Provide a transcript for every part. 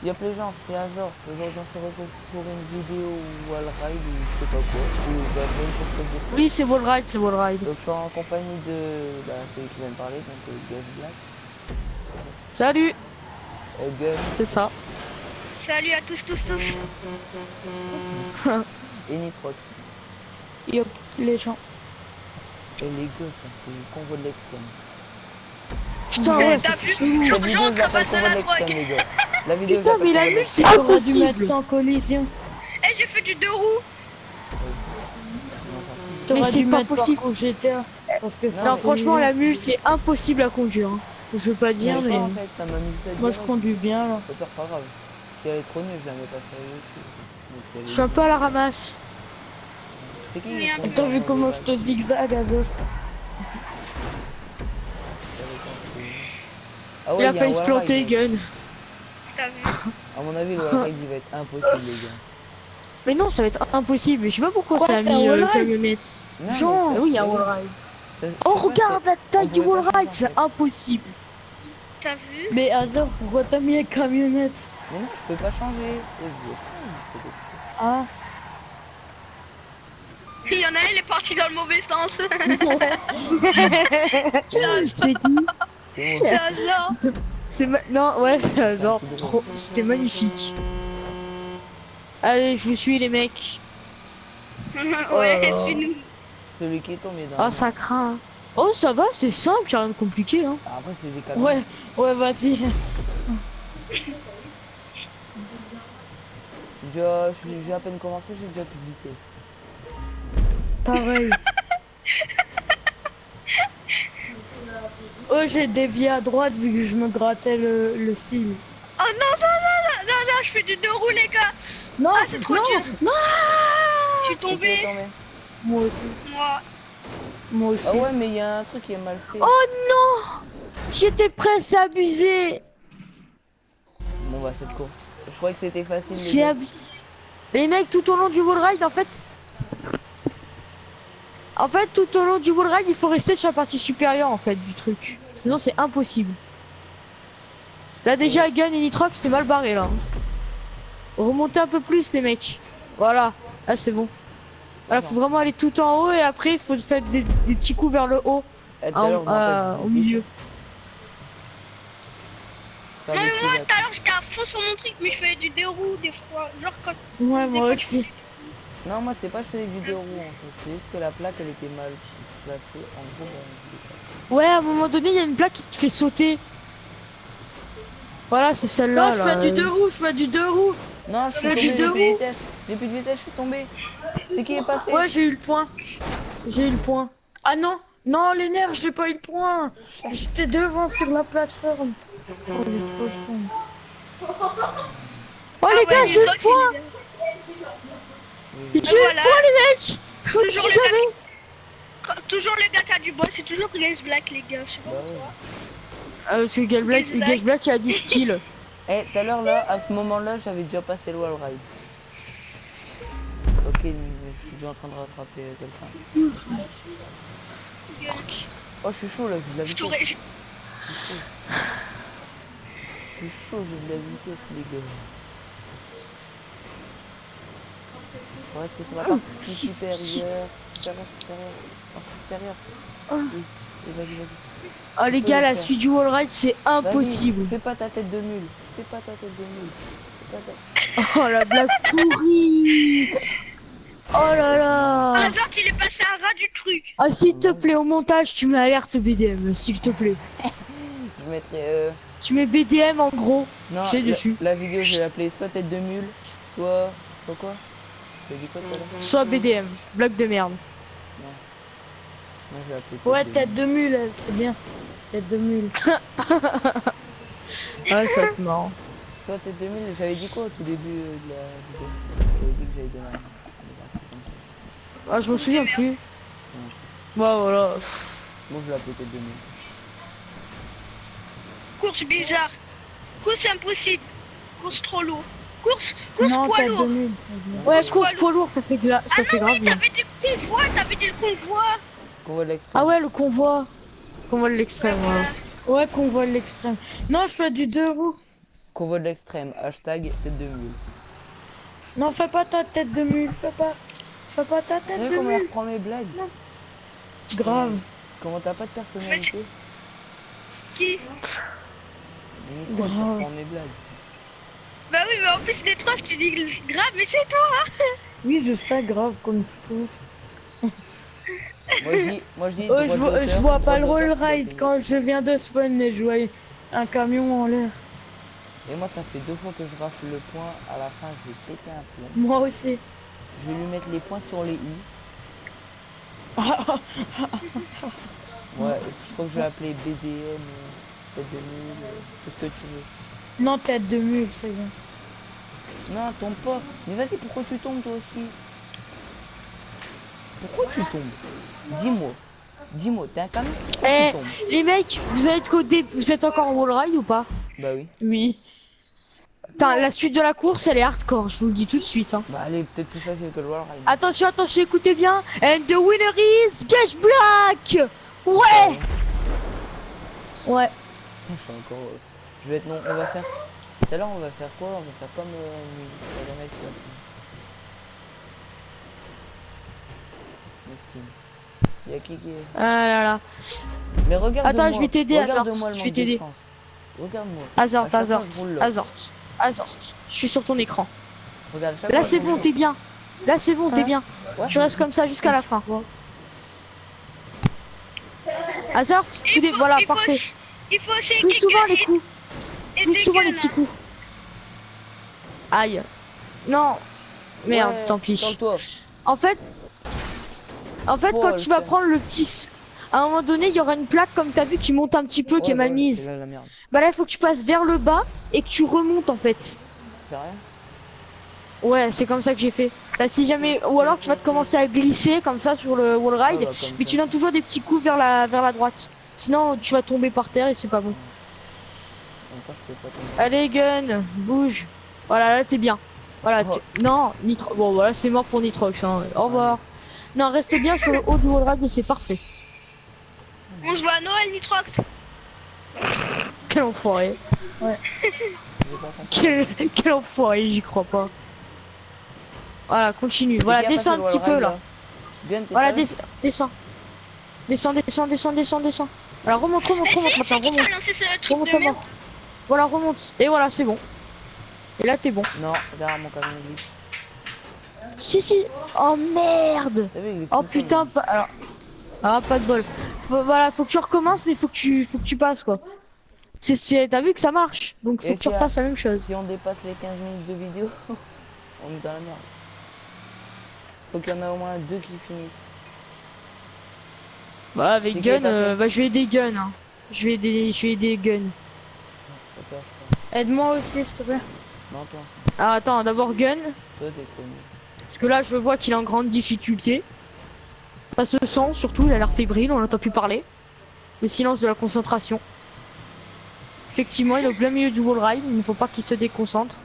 Y'a plein de gens, c'est Azor. Aujourd'hui on se retrouve pour une vidéo wall ride ou je sais pas quoi. Ou bah, une course de trucs. Oui, c'est Wall Ride, c'est Wall Ride. Donc je suis en compagnie de celui qui vient de parler, donc Gus Black. Salut, Gus c'est ça. Salut à tous. et Nitrox. Yop, les gens. Et les Gus, c'est le convoi de l'extrême. Putain, Eh, ouais, t'as c'est vu chelou. Cette vidéo J'entre à j'appelle base de convoi de la drogue. l'extrême les gars. La vidéo Putain, mais j'appelle la convoi de nuit, c'est l'extrême. J'aurais dû mettre impossible. sans collision. Eh, j'ai fait du 2 roues. T'aurais c'est dû pas mettre possible. parcours GTA. Parce que Non, Non, mais- franchement, la mule, c'est impossible à conduire. Hein. Je veux pas dire, Je sais mais... pas en fait, ça m'a mis ça Moi je direct. conduis bien là. C'est pas grave. Si elle est trop nulle, je la mets pas sur YouTube. Donc, si elle est Je suis un peu à la ramasse. C'est qui Merde. qui T'as vu comment je te zigzag, Azo? Ah ouais, Il a il y a failli un se wall planter, ride. Gun. T'as vu? À mon avis, le wall ride il va être impossible, les gars. Mais non, ça va être impossible. Mais je sais pas pourquoi Quoi, ça a c'est un mis wall ride camionnette. Non, Jean, mais ça, Ah oui, il y a un c'est- wall ride. ça- je Oh, sais pas, regarde la taille on du pouvait wall pas ride, changer, c'est en fait. impossible. T'as vu? Mais Azor, pourquoi t'as mis une camionnette? Mais non, je peux pas changer. Ah, Il y en a un, il est parti dans le mauvais sens. C'est qui? C'est C'est moi. hasard. Non, ouais, c'est genre trop... C'était magnifique. Allez, je vous suis, les mecs. Ouais, Oh. suis-nous. Celui qui est tombé dans. Ah, ça craint. Hein. Oh, ça va, c'est simple, y'a rien de compliqué. Hein. Ah, après, c'est des camions. ouais, vas-y. J'ai à peine commencé, j'ai déjà plus de vitesse. Pareil. Oh, j'ai dévié à droite vu que je me grattais le cil. Oh non, je fais du 2 roues, les gars. Non, Ah, c'est trop non, dur. non. Je suis Qui est tombé. tombé Moi aussi, Moi. moi aussi. Ah ouais, mais il y a un truc qui est mal fait. Oh non! J'étais prêt, c'est abusé. Bon bah cette course. Je croyais que c'était facile. les C'est gars. abusé. Les mecs, tout au long du wall ride, en fait, tout au long du wall ride, il faut rester sur la partie supérieure, en fait, du truc. Sinon, c'est impossible. Là, déjà, Gun et Nitrox, c'est mal barré, là. Remontez un peu plus, les mecs. Voilà. Là, c'est bon. Voilà, faut vraiment aller tout en haut et après, il faut faire des petits coups vers le haut, Eh, tout à l'heure, je me rappelle, au milieu. ça Moi, avait moi, pris tout à l'heure, j'étais à fond sur mon truc, mais je fais du 2 roues des fois. Genre quand. Ouais, moi aussi. Non, moi c'est pas chez les vidéos en fait. C'est juste que la plaque elle était mal placée. En gros, bah, Ouais, à un moment donné, il y a une plaque qui te fait sauter. Voilà, c'est celle-là. Non, je fais du 2 roues, je fais du 2 roues. non, je suis J'ai tombé, du j'ai deux plus de roues. vitesse. J'ai plus de vitesse, je suis tombé. C'est qui est passé? Ouais, j'ai eu le point. J'ai eu le point. Ah non, non, les nerfs, j'ai pas eu le point. J'étais devant sur la plateforme. Oh, j'ai trop le son. Oh, les gars, j'ai le Nitrox, point! il est- J'ai Ah, le voilà. point, les mecs! Je vous le Toujours suis le jamais. Toujours le gars qui a du bol, c'est toujours Gaze Black, les gars. Je sais pas Bah pourquoi. Ah, parce que Gage Black a du style. Eh, tout à l'heure là, à ce moment-là, j'avais déjà passé le wall ride. Ok, je suis déjà en train de rattraper quelqu'un. Oh, je suis chaud là, j'ai de la Je vitesse. t'aurais. Je suis chaud, j'ai de la vitesse, les gars. Ouais, c'est sur la partie supérieure. Supérieure. Partie supérieure. Oui, et vas-y. Oh, les gars, la suite du wall ride, c'est Vas-y, impossible. fais pas ta tête de mule. Fais pas ta tête de mule. Fais pas ta... Oh, la blague pourrie. Oh là là. Hasard, il est passé à ras du truc. Ah, s'il te plaît, au montage, tu mets alerte BDM, s'il te plaît. Je mettrai Tu mets BDM en gros. non, C'est dessus. la vidéo je vais l'appeler soit tête de mule, soit quoi? T'as dit quoi tout à l'heure? Soit BDM, blague de merde. Moi je vais l'appeler Ouais, de tête de mule, c'est bien. Tête de mule. Ah, ça va être marrant. soit tête de mule, j'avais dit quoi au tout début de la vidéo? J'avais dit que j'avais donné un... Ah, je me souviens plus. Bah voilà. Bon, je vais l'appeler tête de mule. Course bizarre. Course impossible. Course trop lourd. Course Non, poids tête de lourd. mule, c'est bien. Ouais, Poids course lourd. poids lourd, ça fait, Ah ça fait non, grave oui, bien. t'avais dit le convoi. Convoi de l'extrême. Ah ouais, le convoi. Convoi de l'extrême, voilà. Ouais, qu'on voit l'extrême. Non, je fais du 2 roues. Convoi de l'extrême, hashtag tête de mule. Non, fais pas ta tête de mule, fais pas ta Tu tête sais de comment elle mule. reprend mes blagues? Grave. Comment t'as pas de personnalité? Qui? Nitrox, elle Grave. reprend mes blagues. Bah oui, mais en plus des trois, tu dis grave, mais c'est toi. Oui, je sais, grave comme fou. Moi je dis Oh, droit je d'auteur, vois pas le droit roll d'auteur, tu dois ride payer. quand je viens de spawn et je voyais un camion en l'air. Et moi ça fait 2 fois que je rafle le point, à la fin je vais péter un plomb. Moi aussi. Je vais lui mettre les points sur les i. Ouais, je crois que je vais appeler BDM, tête de mule, tout ce que tu veux. Non, tête de mule, c'est bien. Non, tombe pas. Mais vas-y, pourquoi tu tombes toi aussi? Pourquoi tu tombes? Dis-moi. Dis-moi, t'es un camion? Pourquoi Eh, tu tombes? les mecs, vous êtes encore en wall ride ou pas? Bah oui. Oui. Putain, la suite de la course, elle est hardcore, je vous le dis tout de suite. Hein. Bah elle est peut-être plus facile que le wall ride. Attention, attention, écoutez bien. And the winner is Cash Black. Ouais. Ouais. Je suis encore... Je vais être non, on va faire... Tout à l'heure on va faire quoi? On va faire comme on va mettre ça. Mesquine. Y'a qui est... Ah là là. Mais regarde-moi. Attends, je vais t'aider, Azort. Regarde-moi le Je manque vais de t'aider. chance. Regarde-moi. Azort, À chaque fois, Azort, je roule là. Azort, Azort. Je suis sur ton écran. Regarde, à chaque Là fois, c'est je bon, roule t'es bien. Là c'est bon, t'es Hein? bien. Ouais. Tu restes comme ça jusqu'à la fin. Azort, voilà, parfait. Il faut aussi Plus souvent les coups. et Plus des souvent les guns. petits coups. Aïe. Non. Merde, Ouais, tant pis. calme-toi. En fait, Oh, quand le tu vas seum. prendre le petit... À un moment donné, il y aura une plaque, comme t'as vu, qui monte un petit peu, qui est Ouais, mal ouais, mise. c'est là la merde. Bah là, il faut que tu passes vers le bas et que tu remontes, en fait. Sérieux? Ouais, c'est comme ça que j'ai fait. Là, si jamais... Ou alors, tu vas te commencer à glisser, comme ça, sur le wall ride. Ouais, bah, comme Mais ça. tu donnes toujours des petits coups vers la droite. Sinon, tu vas tomber par terre et c'est pas bon. Encore, je peux pas tomber. Allez, gun, bouge. Voilà, là, t'es bien. Voilà, Oh. non, Nitro... Bon, voilà, c'est mort pour Nitrox, hein. Au revoir. Non, reste bien sur le haut du wall ride et c'est parfait. On se voit à Noël, Nitrox. Quel enfoiré. J'ai pas compris. Quel enfoiré, j'y crois pas. Voilà, continue. Et Voilà, qui a descends passé un le petit wall peu ride, là. Gun, t'es Voilà, sérieux? descends. Descends. Alors remonte C'est maintenant, qui qui remonte. a lancé ce truc Remonte, de merde? remonte. Voilà, remonte. Et voilà, c'est bon. Et là, t'es bon. Non, derrière mon camion glisse. Si. Oh merde. T'as vu, il glisse Oh tout le putain, temps, alors... Ah, pas de bol. Voilà, faut que tu recommences, mais faut que tu passes, quoi. T'as vu que ça marche. Donc faut Et que tu si, refasses la même chose. Si on dépasse les 15 minutes de vidéo, on est dans la merde. Faut qu'il y en a au moins 2 qui finissent. Bah, avec C'est qui est gun, passé bah, je vais aider gun. Hein. Je vais aider gun. Faut peur, je Aide-moi aussi, s'il te plaît. crois. Non, toi, Alors attends, d'abord gun. toi t'es connu. Parce que là, je vois qu'il est en grande difficulté. Ça se sent, surtout, il a l'air fébrile, on n'entend plus parler. Le silence de la concentration. Effectivement, il est au plein milieu du wall ride, il ne faut pas qu'il se déconcentre.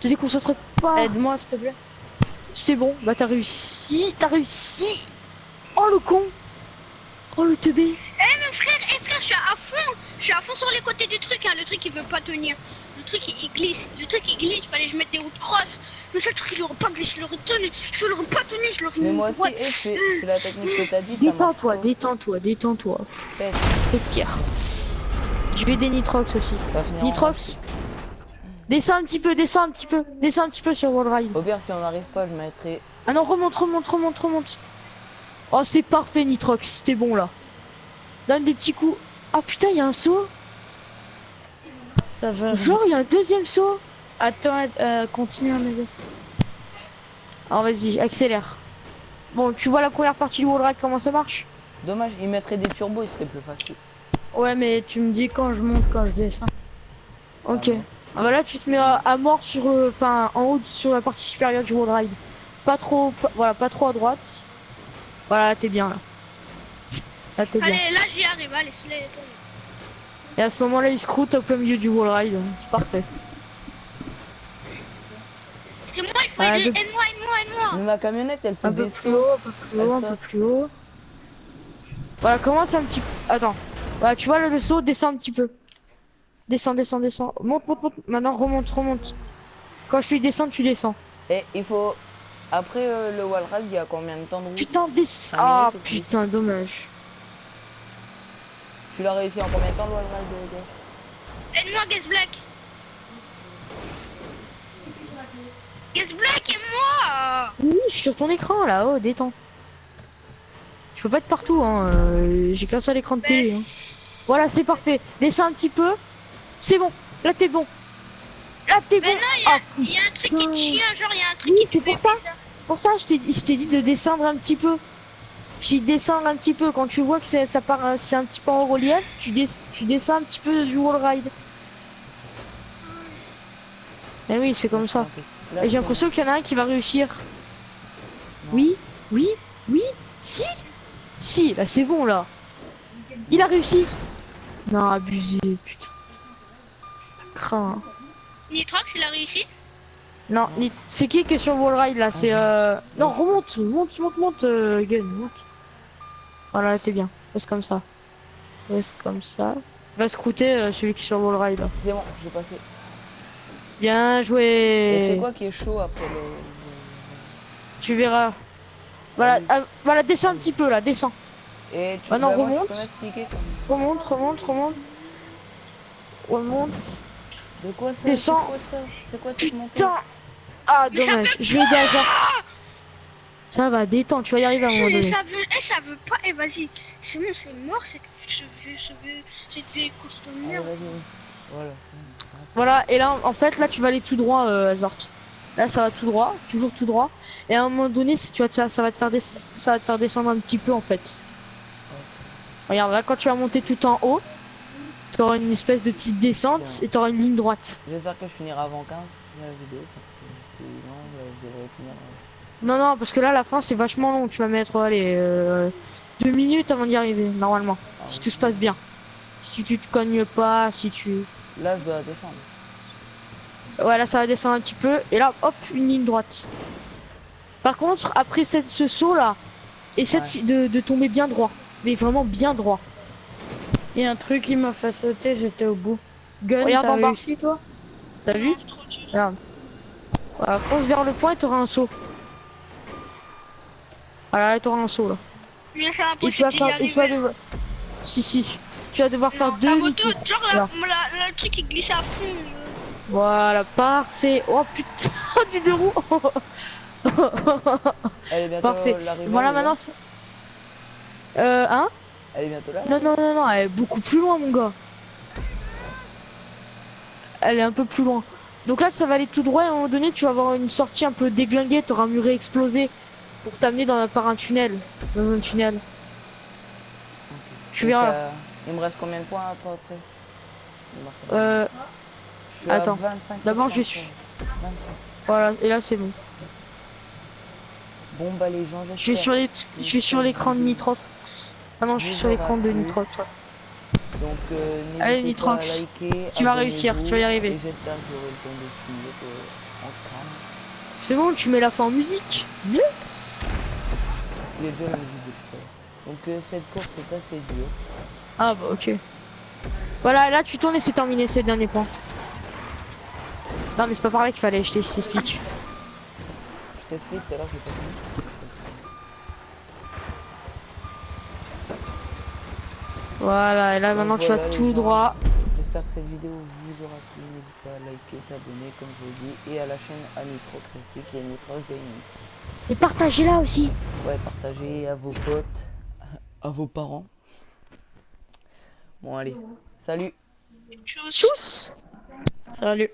Te déconcentre pas. Aide-moi, s'il te plaît. C'est bon, bah t'as réussi. Oh le con. Oh le teubé. Frère, je suis à fond sur les côtés du truc, hein. Le truc il veut pas tenir. Le truc il glisse, fallait que je mette des roues de cross. Mais ça, le truc il aurait pas glissé, il aurait tenu. Je l'aurais pas tenu, je l'aurais Mais mis moi aussi, droite. je fais la technique que t'as dit. ça marche Détends-toi. pas. Pète, Respire. Je vais des Nitrox aussi. ça va finir en Nitrox. Descends un petit peu sur wall ride. match. Au pire, si on n'arrive pas, je mettrai. Ah non, remonte. Oh, c'est parfait, Nitrox, c'était bon là. Donne des petits coups. Oh putain, il y a un saut. Ça va. Genre, il y a un deuxième saut. Attends, continue à m'aider. Alors vas-y, accélère. Bon, tu vois la première partie du wall ride, comment ça marche? Dommage, il mettrait des turbos, il serait plus facile. Ouais, mais tu me dis quand je monte, quand je descends. Ok. Ah bon. Ah bah là, tu te mets à mort sur, enfin, en haut sur la partie supérieure du wall ride. Pas trop à droite. Voilà, t'es bien là. Là, t'es bien. Allez, là j'y arrive, allez, soulève. Et à ce moment-là, il se croûte au plein milieu du wall ride. C'est parfait. C'est moi, il faut Ah, aider. je- Aide-moi. Mais ma camionnette, elle fait Un peu des plus sauts. haut, un peu plus haut. Voilà, commence un petit peu. Attends. Voilà, tu vois là, le saut, descend un petit peu. Descends, descends, descends. Monte, monte, monte. Maintenant, remonte, remonte. Quand je suis descends, tu descends. Et il faut... Après le wall ride, il y a combien de temps de route? Putain, descends. 5 Ah, minutes ou plus? putain, dommage. Tu l'as réussi en combien de temps le wall ride, gars? Aide-moi, Guess Black. Guess Black, aide-moi. Oui, je suis sur ton écran, là-haut, détends. Je peux pas être partout, hein. J'ai qu'un seul écran de télé. Hein. Voilà, c'est parfait. Descends un petit peu. C'est bon. Là, t'es bon. Là, t'es bon. Mais non, Ah, il y a un truc qui putain. te chie, genre, il y a un truc Oui, qui te c'est fait pour ça. bizarre. C'est pour ça, je t'ai dit de descendre un petit peu. Je t'ai dit de descendre un petit peu. Quand tu vois que ça part, c'est un petit peu en relief, tu descends un petit peu du wall ride. Et oui, c'est comme ça. Là, Et j'ai l'impression qu'il y en a un qui va réussir. Oui, oui, oui, si, si, là c'est bon là. Il a réussi. Non, abusé, putain. Crains. Nitrox, il a réussi. Non, c'est qui est sur wall ride là? C'est Non, remonte, monte, Gun, monte. Voilà, t'es bien. Reste comme ça. Reste comme ça. Va scrouter celui qui est sur wall ride là. C'est bon, j'ai passé. Bien Et joué. c'est quoi qui est chaud après le... Tu verras. Voilà, Oui. voilà, descends un petit peu là, descends. Et tu, Ah non, bah, moi, remonte. tu peux m'expliquer comment... Remonte. Remonte. De quoi ça? Descends. C'est quoi ça? C'est quoi cette montée? Putain. Ah, Mais ça dommage. Je vais aider Hazard. Ça va, détends, tu vas y arriver à un moment donné. Ça veut pas. Eh, vas-y. C'est bon, c'est mort. C'est cette vieille course de Allez, merde. vas-y. Voilà. Voilà, et là, en fait, là, tu vas aller tout droit, Hazard. Là, ça va tout droit, toujours tout droit. Et à un moment donné, si tu vas ça va te faire descendre un petit peu, en fait. Regarde, là, quand tu vas monter tout en haut, tu auras une espèce de petite descente et tu auras une ligne droite. J'espère que je finirai avant 15 la vidéo. Parce que sinon, je devrais finir... Non, non, parce que là, la fin, c'est vachement long. Tu vas mettre, allez, 2 minutes avant d'y arriver, normalement. Si tout se passe bien. Si tu te cognes pas, si tu... Là, je dois descendre. Ouais, là, ça va descendre un petit peu. Et là, hop, une ligne droite. Par contre, après ce saut là, essaie de tomber bien droit. Mais vraiment bien droit. Il y a un truc qui m'a fait sauter, j'étais au bout. Gun, Regarde t'as en bas. réussi toi? T'as vu? Regarde. Voilà, fonce vers le point et t'auras un saut. Voilà, là, t'auras un saut là. Mais c'est Et tu vas impossible d'y faire... Et tu vas arriver. devoir... Si. Tu vas devoir faire La deux moto, niveaux. genre Là. le truc qui glisse à fond. Voilà, parfait. Oh putain, du deux roues. Elle est bientôt Parfait. l'arrivée. Voilà, déjà. maintenant... Hein? Elle est bientôt là. Non, elle est beaucoup plus loin, mon gars. Elle est un peu plus loin. Donc là, ça va aller tout droit et à un moment donné, tu vas avoir une sortie un peu déglinguée, t'auras un muret explosé pour t'amener par un tunnel. Dans un tunnel. Tu Donc, verras. il me reste combien de points après? Je suis attends. à 25. D'abord, je 25. suis... Voilà, et là, c'est bon. Bon, bah, les gens, Je suis sur l'écran de Nitrox. Ah non, je suis sur l'écran de Nitrox. Ouais. Donc, Allez, n'hésitez pas à Nitrox. liker. Tu vas réussir, tu vas y arriver. Et j'espère que j'aurai le temps de finir en crâne. C'est bon, tu mets la fin en musique. Yes. Il est déjà la musique de tout à l'heure. Donc, cette course est assez dure. Ah bah ok. Voilà, là tu tournes et c'est terminé, c'est le dernier point. Non mais c'est pas par là qu'il fallait, je t'explique. Je t'explique, tout à l'heure, j'ai pas fini. Voilà, et là Donc maintenant tu voilà, vas les tout gens. droit. J'espère que cette vidéo vous aura plu. N'hésitez pas à liker, t'abonner comme je vous dis. Et à la chaîne Anitrox aussi, qui est Anitrox Gaming. Et partagez-la aussi. Ouais, partagez à vos potes, à vos parents. Bon, allez. Salut. Tchuss. Salut.